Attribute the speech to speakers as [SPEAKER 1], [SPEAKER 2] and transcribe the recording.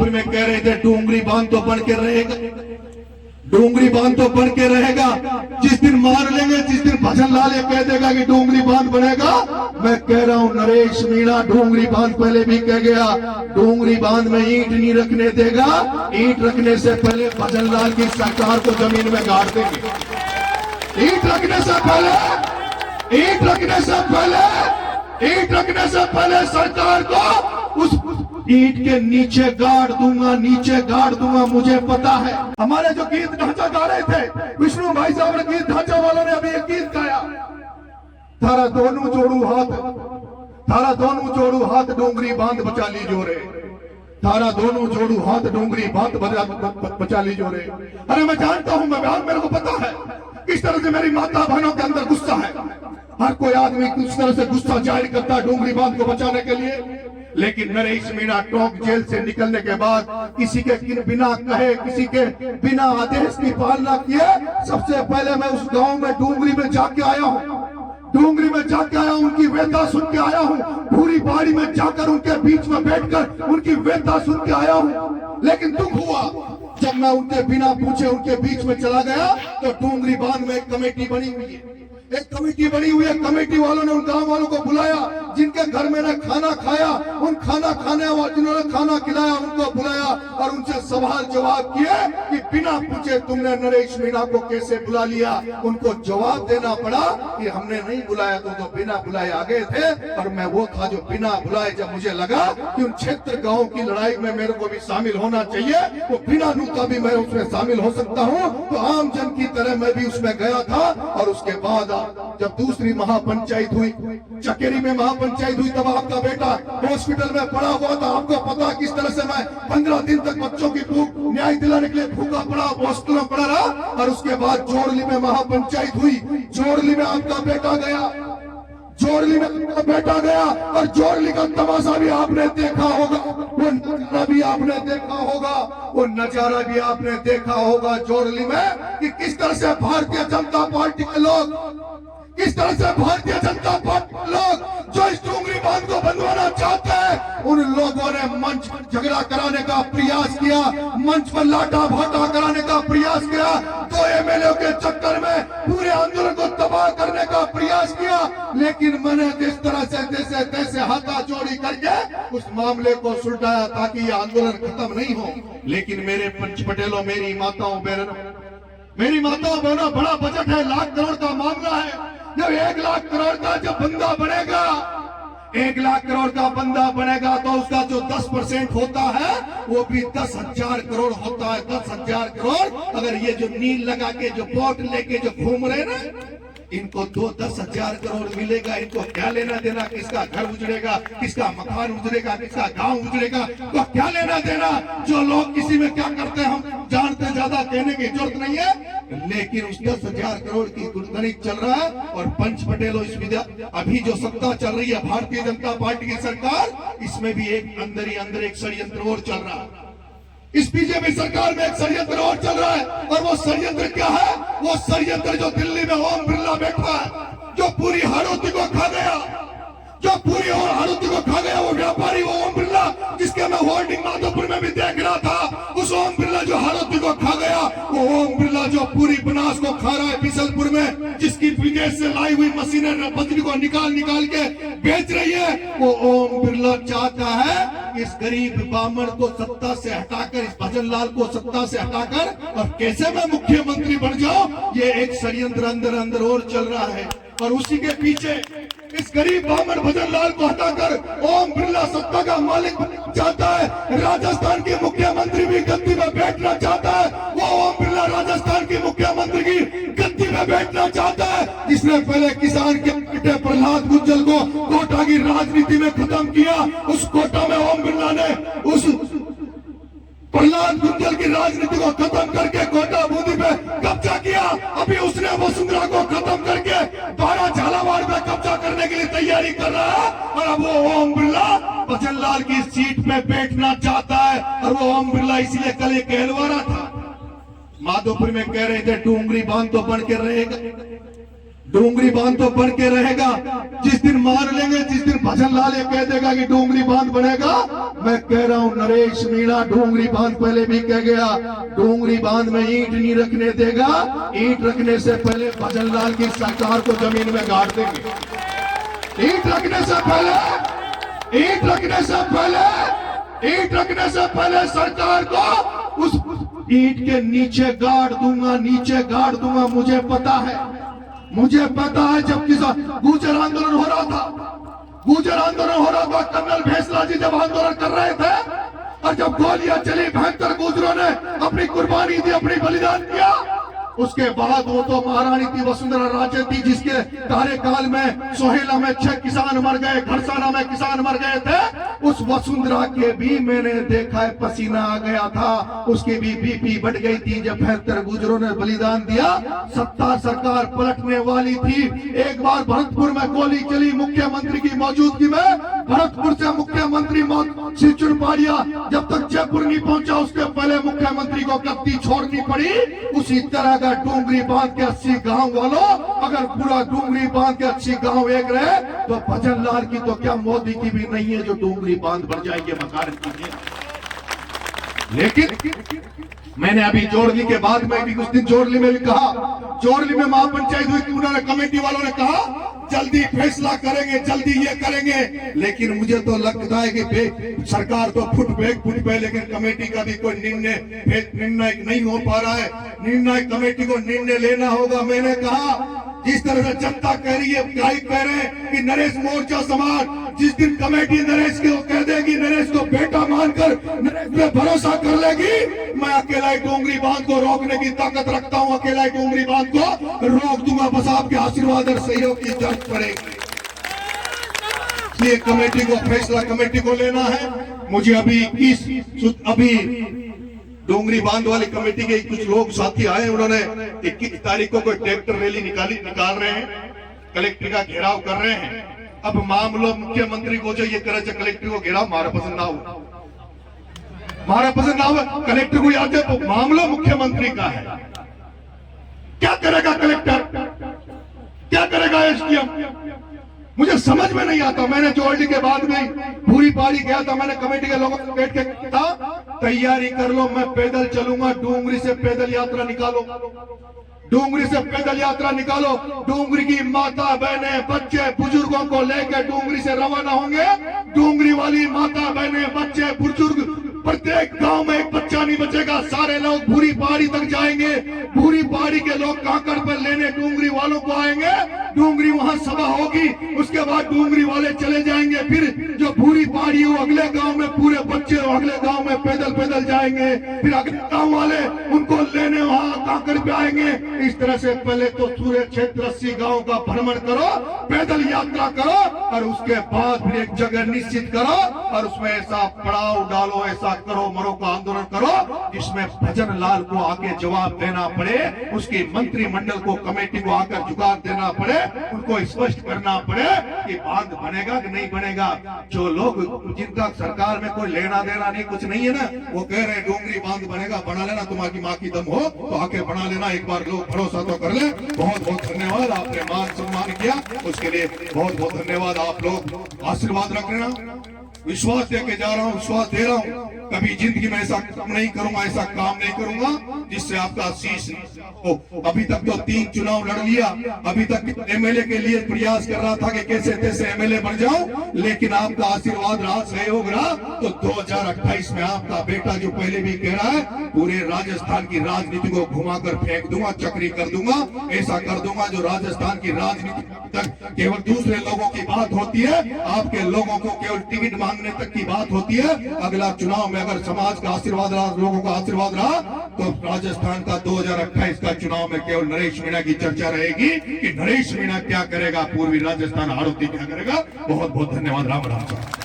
[SPEAKER 1] माधोपुर में कह रहे थे डोंगरी बांध तो बन के रहेगा, डोंगरी बांध तो बन के रहेगा। जिस दिन मार लेंगे, जिस दिन भजन लाल ये कह देगा कि डोंगरी बांध बनेगा, मैं कह रहा हूं नरेश मीणा डोंगरी बांध पहले भी कह गया, डोंगरी बांध में ईंट नहीं रखने देगा। ईंट रखने से पहले भजन लाल की सरकार को जमीन में गाड़ देंगे। ईंट रखने से पहले, ईंट रखने से पहले, ईंट रखने से पहले सरकार को उस ईंट के नीचे गाड़ दूंगा, नीचे गाड़ दूंगा। मुझे पता है हमारे जो गीत ढांचा गा रहे थे, विष्णु भाई साहब ने गीत ढांचा वालों ने अभी एक गीत गाया, थारा दोनों जोड़ू हाथ, थारा दोनों जोड़ू हाथ डोंगरी बांध बचा ली जोरे, थारा दोनों जोड़ू हाथ डोंगरी बांध बचा ली जोरे। अरे मैं जानता हूं, मैं मेरे को पता है किस तरह से मेरी माता बहनों के अंदर गुस्सा है। हर कोई आदमी किस तरह से गुस्सा जाहिर करता है डोंगरी बांध को बचाने के लिए। लेकिन नरेश मीणा टोंक जेल से निकलने के बाद किसी के बिना कहे, किसी के बिना आदेश की पालना किए, सबसे पहले मैं उस गांव में डोंगरी में जाके आया हूं, डोंगरी में जाके आया हूं, उनकी वेदना सुन के आया हूं, पूरी बाड़ी में जाकर उनके बीच में बैठकर उनकी वेदना सुन के आया हूं। लेकिन दुख हुआ जब मैं उनके बिना पूछे उनके बीच में चला गया तो डोंगरी बांध में एक कमेटी बनी हुई है, एक कमेटी बनी हुई है। कमेटी वालों ने उन गांव वालों को बुलाया जिनके घर में ने खाना खाया, उन खाना खाने वाले जिन्होंने खाना खिलाया उनको बुलाया और उनसे सवाल जवाब किए कि बिना पूछे तुमने नरेश मीणा को कैसे बुला लिया। उनको जवाब देना पड़ा कि हमने नहीं बुलाया, तुम तो बिना बुलाए आ गए थे और मैं वो था जो बिना बुलाए, जब मुझे लगा कि उन क्षेत्र गाँव की लड़ाई में मेरे को भी शामिल होना चाहिए, वो बिना नुका भी मैं उसमें शामिल हो सकता हूँ, तो आम जन की तरह मैं भी उसमें गया था। और उसके बाद जब दूसरी महापंचायत हुई, चकेरी में महापंचायत हुई, तब आपका बेटा हॉस्पिटल में पड़ा हुआ था। आपको पता किस तरह से मैं 15 दिन तक बच्चों की भूख न्याय दिलाने के लिए भूखा पड़ा, हॉस्पिटल में पड़ा रहा। और उसके बाद जोड़ली में महापंचायत हुई, जोड़ली में आपका बेटा गया, जोड़ली में आपका बेटा गया और जोड़ली का तमाशा भी आपने देखा होगा, वो नजारा भी आपने देखा होगा, वो नजारा भी आपने देखा होगा जोड़ली में कि किस तरह से भारतीय जनता पार्टी के लोग, किस तरह से भारतीय जनता पार्टी के लोग जो इस डोंगरी बांध को बंदवाना चाहते हैं, उन लोगों ने मंच पर झगड़ा कराने का प्रयास किया, मंच पर लाठा भाटा कराने का प्रयास किया, 2 एमएलए के चक्कर में पूरे आंदोलन को तबाह करने का प्रयास किया। लेकिन मैंने जिस तरह से जैसे तैसे हाथाचोड़ी करके उस मामले को सुलझाया ताकि ये आंदोलन खत्म नहीं हो। लेकिन मेरे पंच पटेलों, मेरी माताओं बहनों, मेरी माताओं बहनों, बड़ा बजट है, 1 लाख करोड़ का मामला है। जब 1 लाख करोड़ का जब बंदा बनेगा, 1 लाख करोड़ का बंदा बनेगा तो उसका जो 10% होता है वो भी 10,000 करोड़ होता है। 10,000 करोड़। अगर ये जो नील लगा के जो बोट लेके जो घूम रहे ना, इनको 10,000 करोड़ मिलेगा, इनको क्या लेना देना, किसका घर उजड़ेगा, किसका मकान उजड़ेगा, किसका गांव उजड़ेगा, तो क्या लेना देना। जो लोग किसी में क्या करते हैं हम जानते, ज्यादा कहने की जरूरत नहीं है। लेकिन उस 10,000 करोड़ की गुणगणित चल रहा है। और पंच पटेलों, इस अभी जो सत्ता चल रही है भारतीय जनता पार्टी की सरकार, इसमें भी एक अंदर ही अंदर एक षड्यंत्र और चल रहा है। इस बीजेपी सरकार में एक षड्यंत्र और चल रहा है। और वो षड्यंत्र क्या है? वो षड्यंत्र जो दिल्ली में ओम बिरला बैठा है, जो पूरी हाड़ौती को खा गया, जो पूरी और हाड़ौती को खा गया, वो व्यापारी, वो ओम बिरला, जिसके मैं होर्डिंग माधोपुर में भी देख रहा था, उस ओम बिरला जो हाड़ौती को खा गया, वो ओम बिरला जो पूरी बनास को खा रहा है बिशनपुर में, जिसकी विदेश से लाई हुई मशीनें बजरी को निकाल निकाल के बेच रही है, वो ओम बिरला चाहता है इस गरीब बामण को सत्ता से हटाकर, इस भजन लाल को सत्ता से हटाकर और कैसे मैं मुख्यमंत्री बन जाऊं, ये एक षड्यंत्र अंदर अंदर और चल रहा है। और उसी के पीछे इस गरीब बामण भजन लाल को हटाकर ओम बिरला सत्ता का मालिक बनना चाहता है। राजस्थान के मुख्यमंत्री भी गद्दी में बैठना चाहता है। वो ओम बिरला राजस्थान के मुख्यमंत्री की गद्दी में बैठना चाहता है, जिसने पहले किसान के बेटे प्रहलाद गुज्जल को कोटा की राजनीति में खत्म किया। उस कोटा में ओम बिरला ने उस प्रहलाद गुज्जल की राजनीति को खत्म करके कोटा बूंदी पे कब्जा किया। अभी उसने वसुंधरा को खत्म करके 12 झालावाड़ पे कब्जा करने के लिए तैयारी कर रहा है। और अब वो ओम बिरला भजन लाल की सीट पे बैठना चाहता है। और वो ओम बिरला इसलिए कल एक कहलवारा था, माधोपुर में कह रहे थे डोंगरी बांध तो बन के रहेगा, डोंगरी बांध तो बन के रहेगा। जिस दिन मान लेंगे, जिस दिन भजन लाल ये कह देगा कि डोंगरी बांध बनेगा, मैं कह रहा हूं नरेश मीणा डोंगरी बांध पहले भी कह गया, डोंगरी बांध में ईंट नहीं रखने देगा। ईंट रखने से पहले भजन लाल की सरकार को जमीन में गाड़ देंगे। ईंट रखने से पहले, ईंट रखने से पहले, ईंट रखने से पहले सरकार को उस ईंट के नीचे गाड़ दूंगा, नीचे गाड़ दूंगा। मुझे पता है, मुझे पता है जब किसान गुर्जर आंदोलन हो रहा था, गुर्जर आंदोलन हो रहा था, कर्नल भेसला जी जब आंदोलन कर रहे थे और जब गोलियां चली, भयंकर गुर्जरों ने अपनी कुर्बानी दी, अपनी बलिदान दिया, उसके बाद वो तो महारानी थी, वसुंधरा राजे थी, जिसके कार्यकाल में सोहेला में 6 किसान मर गए, घरसाना में किसान मर गए थे। उस वसुंधरा के भी मैंने देखा है पसीना आ गया था, उसकी भी बीपी बढ़ गई थी जब 72 गुजरों ने बलिदान दिया। सत्ता सरकार पलटने वाली थी। एक बार भरतपुर में गोली चली मुख्यमंत्री की मौजूदगी में, भरतपुर से मुख्यमंत्री श्री चुनपाड़िया जब तक जयपुर नहीं पहुंचा, उसके पहले मुख्यमंत्री को गद्दी छोड़नी पड़ी। उसी तरह डोंगरी बांध के 80 गांव वालों, अगर पूरा डोंगरी बांध के 80 गांव एक रहे तो भजन लाल की तो क्या मोदी की भी नहीं है जो डोंगरी बांध बन जाएगी मकान कीजिए। लेकिन मैंने अभी जोड़ली के बाद में भी कुछ दिन जोड़ली में भी कहा, जोड़ली में महापंचायत हुई, उन्होंने कमेटी वालों ने कहा जल्दी फैसला करेंगे, जल्दी ये करेंगे। लेकिन मुझे तो लगता है कि सरकार तो फुट पे, लेकिन कमेटी का भी कोई निर्णय नहीं हो पा रहा है। निर्णय कमेटी को निर्णय लेना होगा। मैंने कहा जिस तरह से जनता कह रही है, कह रहे हैं कि नरेश मोर्चा समाज, जिस दिन कमेटी नरेश को कह देगी, नरेश को बेटा मानकर नरेश पे भरोसा कर लेगी, मैं अकेला ही डोंगरी बांध को रोकने की ताकत रखता हूं, अकेला ही डोंगरी बांध को रोक दूंगा। बस आपके आशीर्वाद और सहयोग की जरूरत पड़ेगी। इसलिए कमेटी को फैसला कमेटी को लेना है। मुझे अभी डोंगरी बांध वाली कमेटी के कुछ लोग साथी आए, उन्होंने 21 तारीख को कोई ट्रैक्टर रैली निकाल रहे हैं, कलेक्टर का घेराव कर रहे हैं। अब मामलो मुख्यमंत्री को जो ये करे कलेक्टर को घेराव मारा पसंद ना हो, मारा पसंद ना हो, कलेक्टर को याद है तो मामला मुख्यमंत्री का है। क्या करेगा कलेक्टर, क्या करेगा एसडीएम, मुझे समझ में नहीं आता। मैंने जोड़ली के बाद में पूरी पारी गया था, मैंने कमेटी के लोगों को बैठ के कहा तैयारी कर लो, मैं पैदल चलूंगा, डोंगरी से पैदल यात्रा निकालो, डोंगरी से पैदल यात्रा निकालो। डोंगरी की माता बहने बच्चे बुजुर्गों को लेकर डोंगरी से रवाना होंगे। डोंगरी वाली माता बहने बच्चे बुजुर्ग, प्रत्येक गांव में एक बच्चा नहीं बचेगा। सारे लोग भूरी पहाड़ी तक जाएंगे, भूरी पहाड़ी के लोग कांकड़ पर लेने डोंगरी वालों को आएंगे। डोंगरी वहां सभा होगी, उसके बाद डोंगरी वाले चले जाएंगे। फिर जो भूरी पहाड़ी हो अगले गांव में पूरे बच्चे अगले गांव में पैदल जाएंगे। फिर अगले गांव वाले उनको लेने वहां कांकड़ पे आएंगे। इस तरह से पहले तो सूर्य क्षेत्र 80 गांव का भ्रमण करो, पैदल यात्रा करो और उसके बाद फिर एक जगह निश्चित करो और उसमें ऐसा पड़ाव डालो, ऐसा करो मरो का आंदोलन करो जिसमें भजन लाल को आके जवाब देना पड़े, उसकी मंत्रिमंडल को कमेटी को आकर जुगाड़ देना पड़े, उनको स्पष्ट करना पड़े कि बांध बनेगा कि नहीं बनेगा। जो लोग जिनका सरकार में कोई लेना देना नहीं कुछ नहीं है ना, वो कह रहे डोंगरी बांध बनेगा, बना लेना, तुम्हारी माँ की दम हो तो आके बना लेना, एक बार लोग भरोसा तो कर ले। बहुत बहुत धन्यवाद, आपने मान सम्मान किया, उसके लिए बहुत बहुत धन्यवाद। आप लोग आशीर्वाद रखना, विश्वास देके जा रहा हूँ, विश्वास दे रहा हूँ, कभी जिंदगी में ऐसा काम नहीं करूंगा, ऐसा काम नहीं करूंगा जिससे आपका शीश हो। अभी तक तो 3 चुनाव लड़ लिया, अभी तक एमएलए के लिए प्रयास कर रहा था कि कैसे तैसे एमएलए बन जाऊं, लेकिन आपका आशीर्वाद रहा, सहयोग रहा तो 2028 में आपका बेटा जो पहले भी कह रहा है पूरे राजस्थान की राजनीति को घुमाकर फेंक दूंगा, चक्री कर दूंगा, ऐसा कर दूंगा जो राजस्थान की राजनीति तक केवल दूसरे लोगों की बात होती है, आपके लोगों को केवल टिकट मांगने तक की बात होती है। अगला चुनाव में अगर समाज का आशीर्वाद रहा, लोगों का आशीर्वाद रहा तो राजस्थान का 2028 का चुनाव में केवल नरेश मीणा की चर्चा रहेगी कि नरेश मीणा क्या करेगा, पूर्वी राजस्थान आरोपी क्या करेगा। बहुत बहुत धन्यवाद। राम राम।